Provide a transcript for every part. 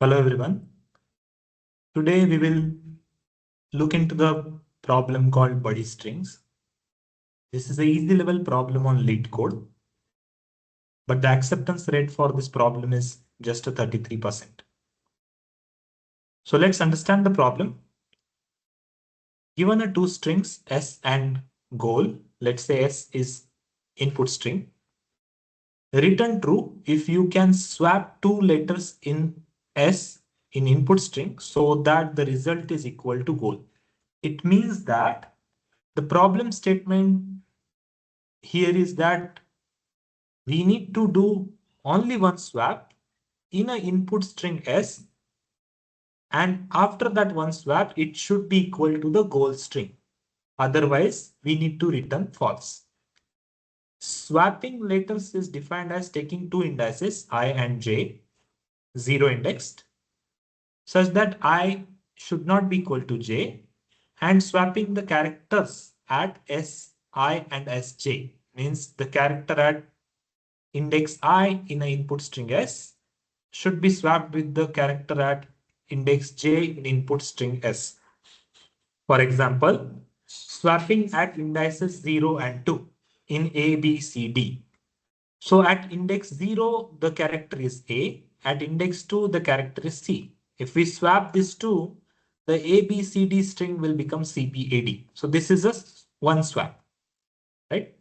Hello everyone. Today we will look into the problem called body strings. This is an easy level problem on Leetcode, but the acceptance rate for this problem is just a 33%. So let's understand the problem. Given a two strings S and goal, let's say S is input string. Return true if you can swap two letters in S in input string so that the result is equal to goal. It means that the problem statement here is that we need to do only one swap in an input string S, and after that one swap, it should be equal to the goal string. Otherwise, we need to return false. Swapping letters is defined as taking two indices I and j, zero indexed, such that I should not be equal to j, and swapping the characters at si and sj, means the character at index I in an input string S should be swapped with the character at index j in input string S. For example, swapping at indices 0 and 2 in A, B, C, D. So at index 0, the character is A. At index 2, the character is C. If we swap these two, the A, B, C, D string will become C, P, A, D. So this is a one swap, right?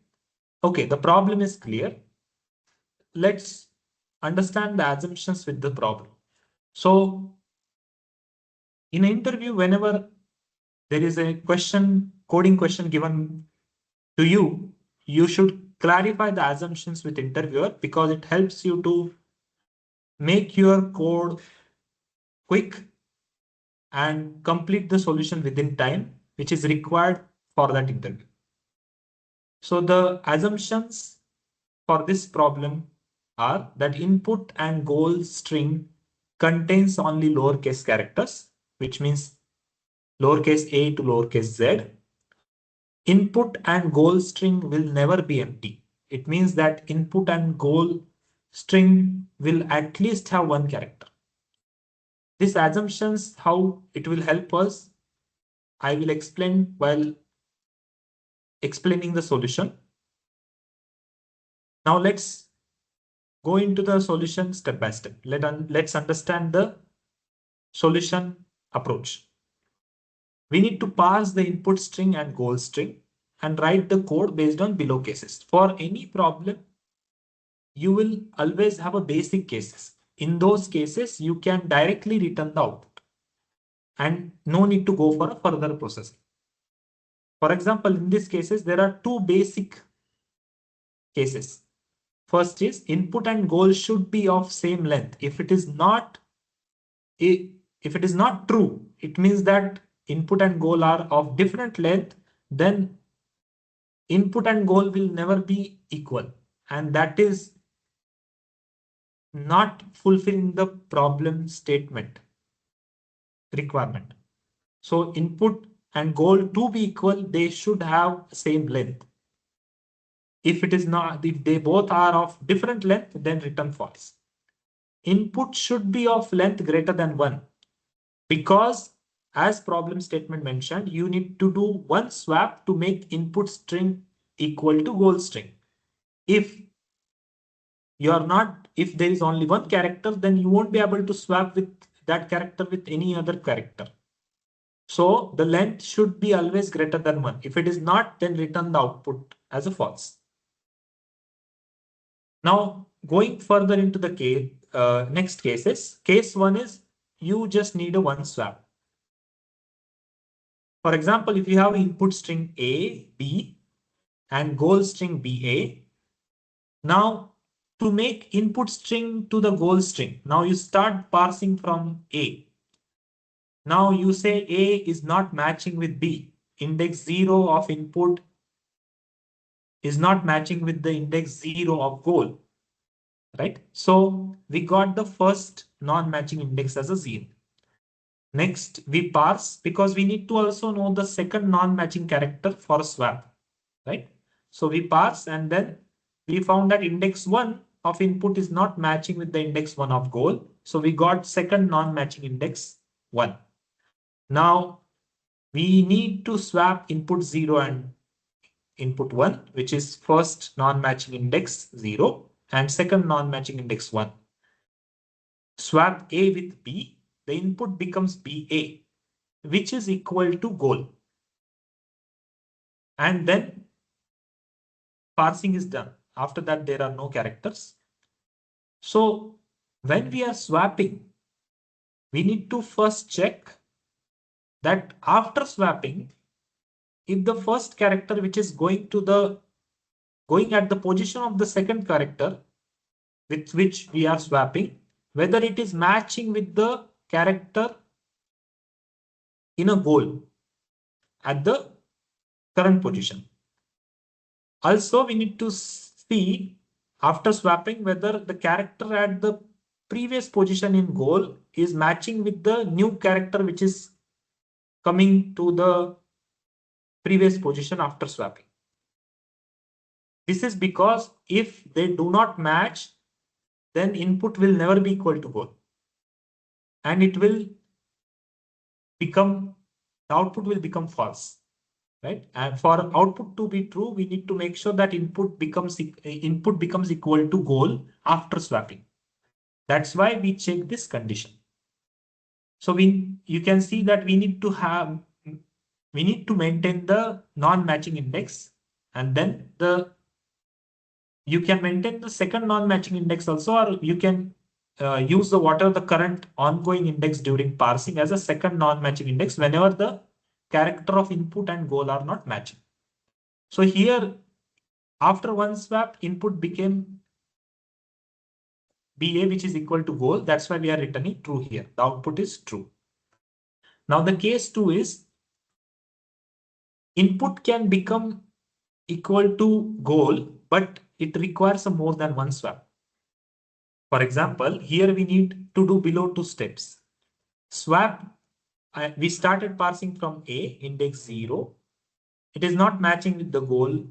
Okay, the problem is clear. Let's understand the assumptions with the problem. So in an interview, whenever there is a coding question given to you, you should clarify the assumptions with interviewer because it helps you to make your code quick and complete the solution within time, which is required for that interview. So the assumptions for this problem are that input and goal string contains only lowercase characters, which means lowercase a to lowercase z. Input and goal string will never be empty. It means that input and goal string will at least have one character. These assumptions, how it will help us, I will explain while explaining the solution. Now let's go into the solution step by step. Let's understand the solution approach. We need to pass the input string and goal string and write the code based on below cases. For any problem, you will always have a basic cases. In those cases, you can directly return the output and no need to go for a further processing. For example, in these cases, there are two basic cases. First is input and goal should be of same length. If it is not true, it means that input and goal are of different length, then input and goal will never be equal. And that is not fulfilling the problem statement requirement. So input and goal to be equal, they should have same length. If it is not, if they both are of different length, then return false. Input should be of length greater than 1 because as problem statement mentioned, you need to do one swap to make input string equal to goal string. If there is only one character, then you won't be able to swap with that character with any other character. So the length should be always greater than 1. If it is not, then return the output as a false. Now going further into the next cases, case 1 is you just need a one swap. For example, if you have input string A, B and goal string BA, now to make input string to the goal string, now you start parsing from A. Now you say A is not matching with B. Index 0 of input is not matching with the index 0 of goal, right? So we got the first non-matching index as a 0. Next, we parse because we need to also know the second non-matching character for a swap, right? So we parse and then we found that index 1 of input is not matching with the index 1 of goal. So we got second non-matching index 1. Now we need to swap input 0 and input 1, which is first non-matching index 0 and second non-matching index 1. Swap A with B, the input becomes BA, which is equal to goal. And then parsing is done. After that, there are no characters. So when we are swapping, we need to first check that after swapping, if the first character which is going at the position of the second character with which we are swapping, whether it is matching with the character in a goal at the current position. Also, we need to see after swapping whether the character at the previous position in goal is matching with the new character which is coming to the previous position after swapping. This is because if they do not match, then input will never be equal to goal. And it will become, the output will become false. Right? And for output to be true, we need to make sure that input becomes equal to goal after swapping. That's why we check this condition. So you can see that we need to maintain the non-matching index, and then you can maintain the second non-matching index also, or you can use the current ongoing index during parsing as a second non-matching index whenever the character of input and goal are not matching. So here, after one swap, input became BA, which is equal to goal. That's why we are returning true here. The output is true. Now the case 2 is input can become equal to goal, but it requires more than one swap. For example, here we need to do below 2 steps. Swap, we started parsing from A, index 0. It is not matching with the goal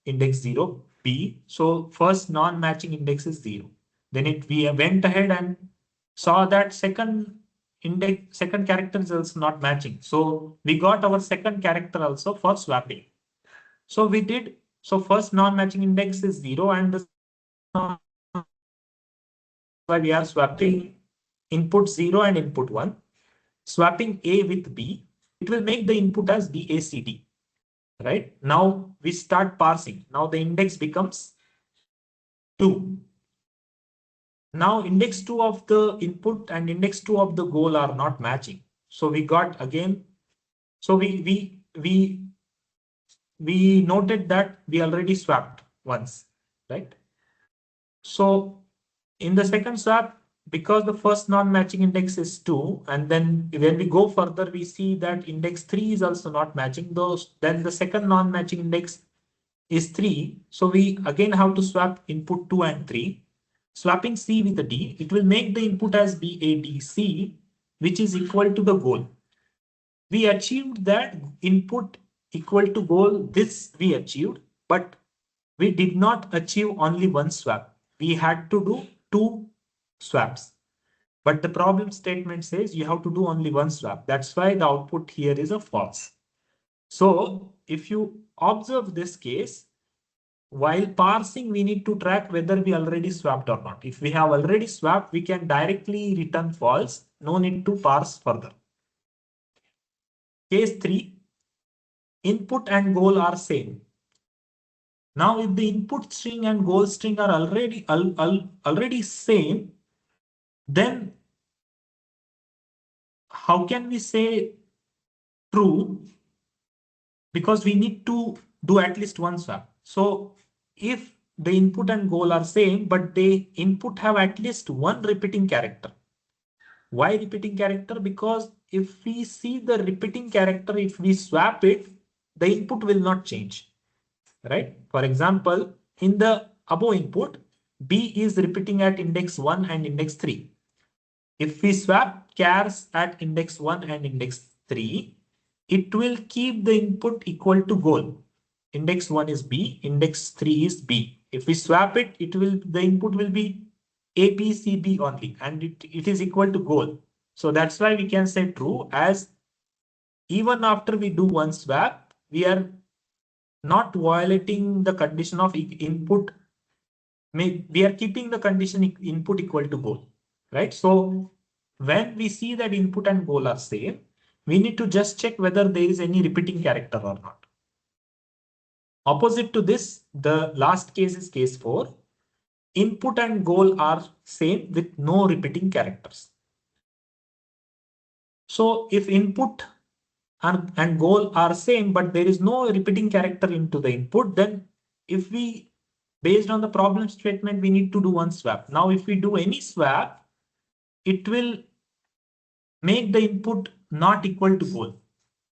index 0, B. So first non-matching index is 0. Then we went ahead and saw that second character is also not matching. So we got our second character also for swapping. So first non-matching index is 0, and why we are swapping input 0 and input 1. Swapping A with B, it will make the input as BACD. Right? Now we start parsing. Now the index becomes 2. Now index 2 of the input and index 2 of the goal are not matching. So we got again, so we noted that we already swapped once, right? So in the second swap, because the first non-matching index is 2, and then when we go further, we see that index 3 is also not matching those. Then the second non-matching index is 3. So we again have to swap input 2 and 3. Swapping C with a D, it will make the input as BADC, which is equal to the goal. We achieved that input equal to goal. This we achieved, but we did not achieve only one swap. We had to do 2 swaps. But the problem statement says you have to do only one swap. That's why the output here is a false. So if you observe this case, while parsing, we need to track whether we already swapped or not. If we have already swapped, we can directly return false. No need to parse further. Case 3, input and goal are same. Now, if the input string and goal string are already same, then how can we say true? Because we need to do at least one swap. So if the input and goal are same, but the input have at least one repeating character. Why repeating character? Because if we see the repeating character, if we swap it, the input will not change, right? For example, in the above input, B is repeating at index 1 and index 3. If we swap chars at index 1 and index 3, it will keep the input equal to goal. Index 1 is B, index 3 is B. If we swap it, the input will be A, B, C, B only, and it is equal to goal. So that's why we can say true, as even after we do one swap, we are not violating the condition of input. We are keeping the condition input equal to goal, right? So when we see that input and goal are same, we need to just check whether there is any repeating character or not. Opposite to this, the last case is case 4. Input and goal are same with no repeating characters. So if input and goal are same, but there is no repeating character into the input, then if we, based on the problem statement, we need to do one swap. Now, if we do any swap, it will make the input not equal to goal.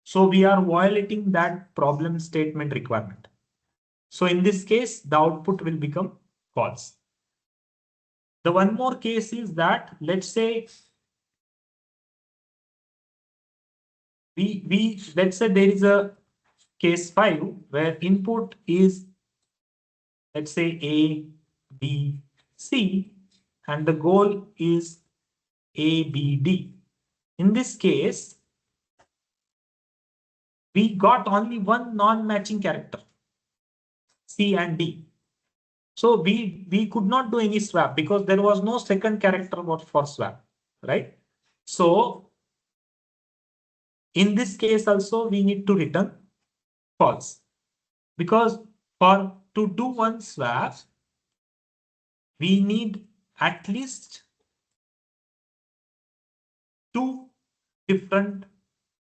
So we are violating that problem statement requirement. So in this case, the output will become false. The one more case is that, let's say, let's say there is a case 5 where input is, let's say, A, B, C, and the goal is A, B, D. In this case, we got only one non-matching character, C and D. So we could not do any swap because there was no second character for swap, right? So in this case also we need to return false, because for to do one swap, we need at least two different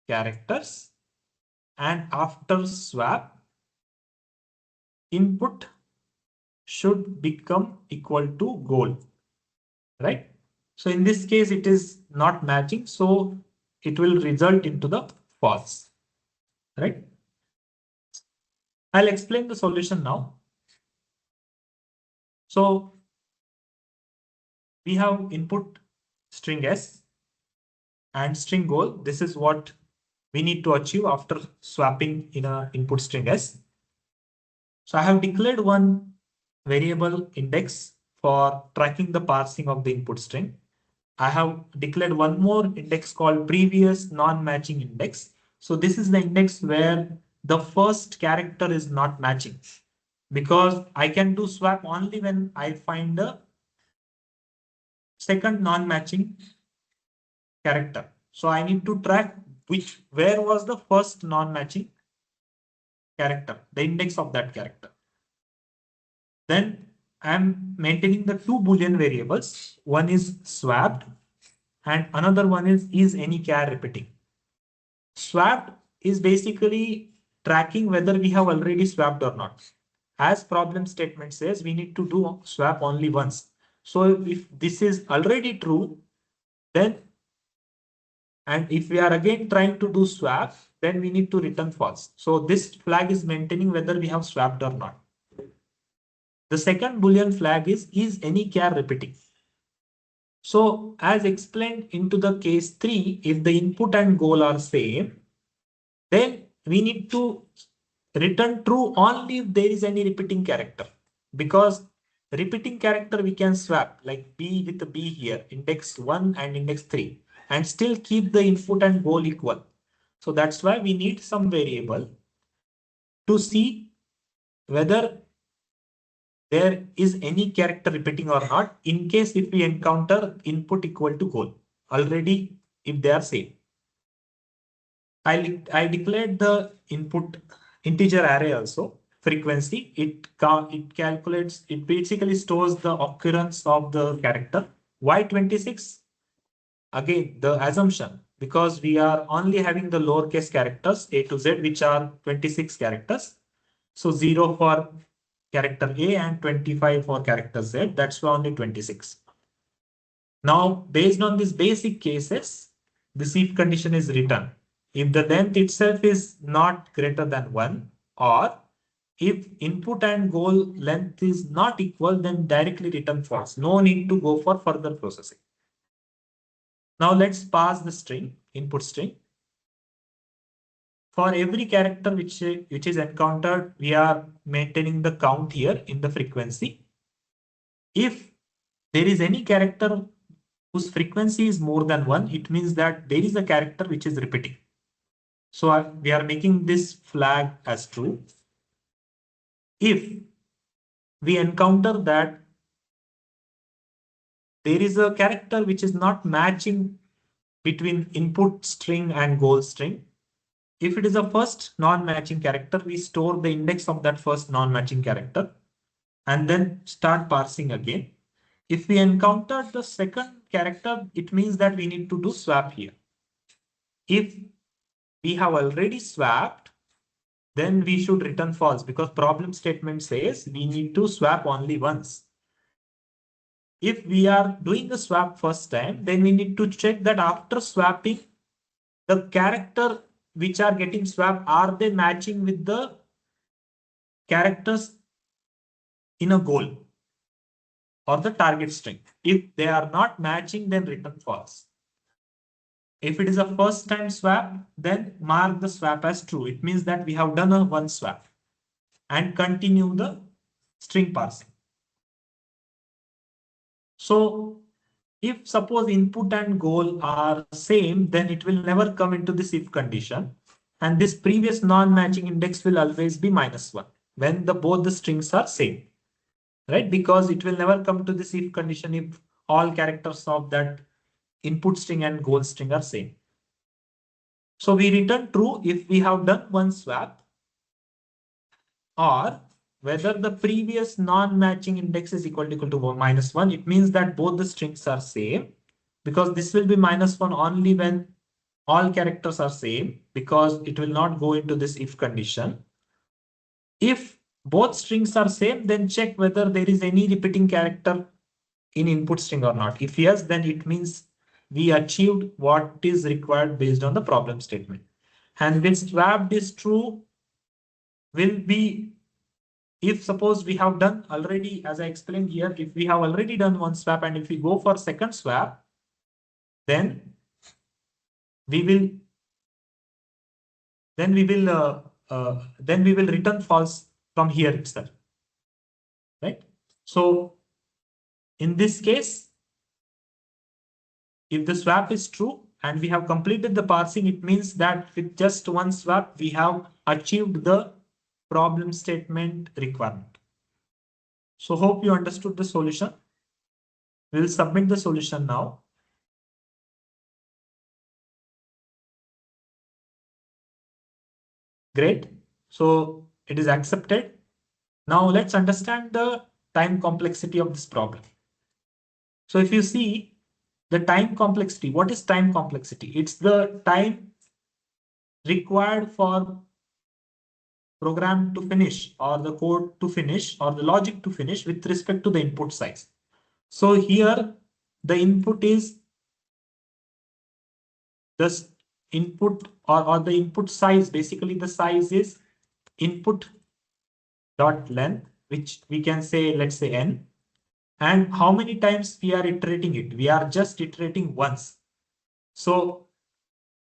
characters, and after swap, input should become equal to goal, right? So in this case, it is not matching, so it will result into the false, right? I'll explain the solution now. So we have input string S and string goal. This is what we need to achieve after swapping in a input string S. So I have declared one variable index for tracking the parsing of the input string. I have declared one more index called previous non-matching index. So this is the index where the first character is not matching, because I can do swap only when I find the second non-matching character. So I need to track where was the first non-matching character, the index of that character. Then I'm maintaining the two Boolean variables. One is swapped and another one is any char repeating. Swapped is basically tracking whether we have already swapped or not. As problem statement says, we need to do swap only once. So if this is already true, then, and if we are again trying to do swap, then we need to return false. So this flag is maintaining whether we have swapped or not. The second Boolean flag is any char repeating. So as explained into the case 3, if the input and goal are same, then we need to return true only if there is any repeating character, because repeating character we can swap like B with the B here, index 1 and index 3, and still keep the input and goal equal. So that's why we need some variable to see whether there is any character repeating or not, in case if we encounter input equal to goal already, if they are same. I declared the input integer array also, frequency. It calculates, it basically stores the occurrence of the character. Why 26? Again, the assumption, because we are only having the lowercase characters A to Z, which are 26 characters. So 0 for character A and 25 for character Z. That's why only 26. Now, based on these basic cases, this if condition is written. If the length itself is not greater than 1, or if input and goal length is not equal, then directly return false. No need to go for further processing. Now let's pass the string, input string. For every character which is encountered, we are maintaining the count here in the frequency. If there is any character whose frequency is more than 1, it means that there is a character which is repeating. So we are making this flag as true. If we encounter that there is a character which is not matching between input string and goal string, if it is a first non-matching character, we store the index of that first non-matching character and then start parsing again. If we encounter the second character, it means that we need to do swap here. If we have already swapped, then we should return false because problem statement says we need to swap only once. If we are doing the swap first time, then we need to check that after swapping, the character which are getting swapped, are they matching with the characters in a goal or the target string? If they are not matching, then return false. If it is a first time swap, then mark the swap as true. It means that we have done a one swap and continue the string parsing. So if suppose input and goal are same, then it will never come into this if condition. And this previous non-matching index will always be -1 when both the strings are same, right? Because it will never come to this if condition if all characters of that input string and goal string are same. So we return true if we have done one swap, or whether the previous non-matching index is equal to -1. It means that both the strings are same, because this will be -1 only when all characters are same, because it will not go into this if condition. If both strings are same, then check whether there is any repeating character in input string or not. If yes, then it means we achieved what is required based on the problem statement. And when swapped is true will be if suppose we have done already, as I explained here, if we have already done one swap and if we go for second swap, then we will return false from here itself, right? So in this case, if the swap is true and we have completed the parsing, it means that with just one swap, we have achieved the problem statement requirement. So hope you understood the solution. We'll submit the solution now. Great. So it is accepted. Now let's understand the time complexity of this problem. So if you see the time complexity, what is time complexity? It's the time required for program to finish or the code to finish or the logic to finish with respect to the input size. So here the input is the input or the input size. Basically the size is input dot length, which we can say, let's say n. And how many times we are iterating it? We are just iterating once. So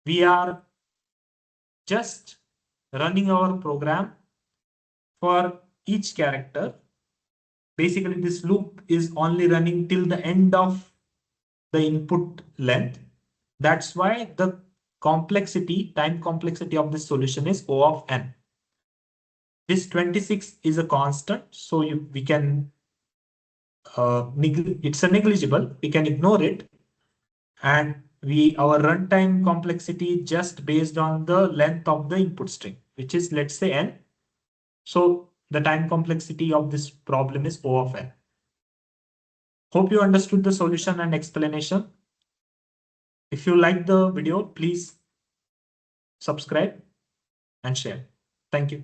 we are just running our program for each character. Basically, this loop is only running till the end of the input length. That's why the complexity, time complexity of this solution is O of n. This 26 is a constant, so we can it's a negligible. We can ignore it, and our runtime complexity just based on the length of the input string, which is, let's say, n. So the time complexity of this problem is O of n. Hope you understood the solution and explanation. If you like the video, please subscribe and share. Thank you.